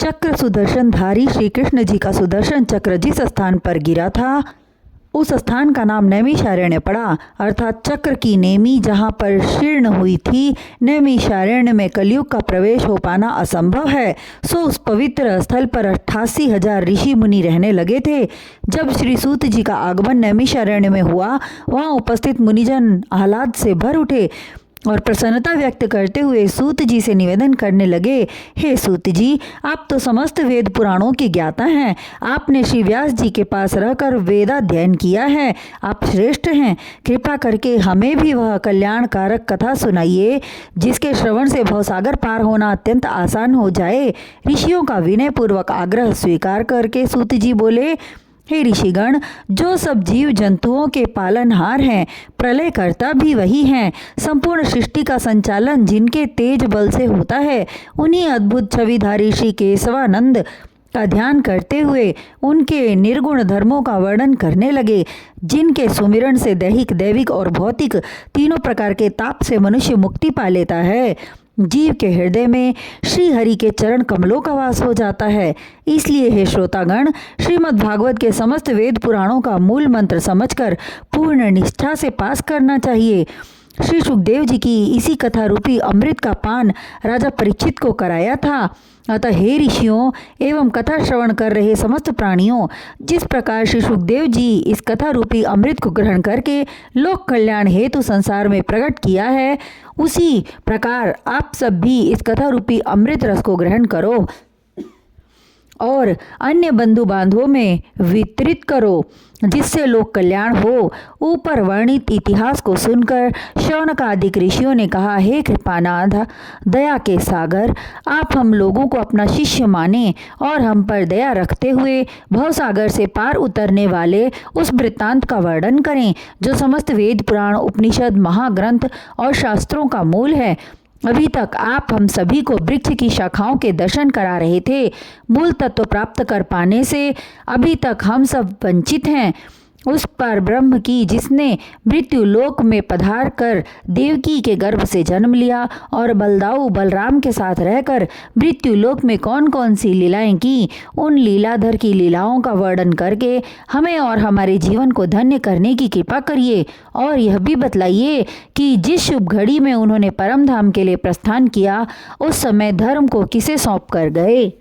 चक्र सुदर्शनधारी श्री कृष्ण जी का सुदर्शन चक्र जिस स्थान पर गिरा था उस स्थान का नाम नैमिषारण्य पड़ा, अर्थात चक्र की नेमी जहाँ पर शीर्ण हुई थी। नैमिषारण्य में कलयुग का प्रवेश हो पाना असंभव है। सो उस पवित्र स्थल पर 88,000 ऋषि मुनि रहने लगे थे। जब श्री सूत जी का आगमन नैमिषारण्य में हुआ, वहाँ उपस्थित मुनिजन आह्लाद से भर उठे और प्रसन्नता व्यक्त करते हुए सूत जी से निवेदन करने लगे, हे सूत जी, आप तो समस्त वेद पुराणों के ज्ञाता हैं। आपने श्री व्यास जी के पास रहकर वेदाध्ययन किया है। आप श्रेष्ठ हैं। कृपा करके हमें भी वह कल्याणकारक कथा सुनाइए जिसके श्रवण से भवसागर पार होना अत्यंत आसान हो जाए। ऋषियों का विनय पूर्वक आग्रह स्वीकार करके सूत जी बोले, हे ऋषिगण, जो सब जीव जंतुओं के पालनहार हैं, प्रलयकर्ता भी वही हैं। संपूर्ण सृष्टि का संचालन जिनके तेज बल से होता है, उन्हीं अद्भुत छविधारी श्री केशवानंद का ध्यान करते हुए उनके निर्गुण धर्मों का वर्णन करने लगे, जिनके सुमिरन से दैहिक, दैविक और भौतिक तीनों प्रकार के ताप से मनुष्य मुक्ति पा लेता है। जीव के हृदय में श्री हरि के चरण कमलों का वास हो जाता है। इसलिए हे श्रोतागण, श्रीमद् भागवत के समस्त वेद पुराणों का मूल मंत्र समझकर पूर्ण निष्ठा से पास करना चाहिए। श्री सुखदेव जी की इसी कथा रूपी अमृत का पान राजा परीक्षित को कराया था। अतः हे ऋषियों एवं कथा श्रवण कर रहे समस्त प्राणियों, जिस प्रकार श्री सुखदेव जी इस कथा रूपी अमृत को ग्रहण करके लोक कल्याण हेतु संसार में प्रकट किया है, उसी प्रकार आप सब भी इस कथा रूपी अमृत रस को ग्रहण करो और अन्य बंधु बांधवों में वितरित करो, जिससे लोक कल्याण हो। ऊपर वर्णित इतिहास को सुनकर शौनकादिक ऋषियों ने कहा, हे कृपानाथ, दया के सागर, आप हम लोगों को अपना शिष्य माने और हम पर दया रखते हुए भवसागर से पार उतरने वाले उस वृत्तांत का वर्णन करें जो समस्त वेद पुराण, उपनिषद, महाग्रंथ और शास्त्रों का मूल है। अभी तक आप हम सभी को वृक्ष की शाखाओं के दर्शन करा रहे थे। मूल तत्व प्राप्त कर पाने से अभी तक हम सब वंचित हैं। उस पर ब्रह्म की जिसने मृत्यु लोक में पधार कर देवकी के गर्भ से जन्म लिया और बलदाऊ बलराम के साथ रहकर मृत्यु लोक में कौन कौन सी लीलाएं की, उन लीलाधर की लीलाओं का वर्णन करके हमें और हमारे जीवन को धन्य करने की कृपा करिए। और यह भी बतलाइए कि जिस शुभ घड़ी में उन्होंने परम धाम के लिए प्रस्थान किया, उस समय धर्म को किसे सौंप कर गए।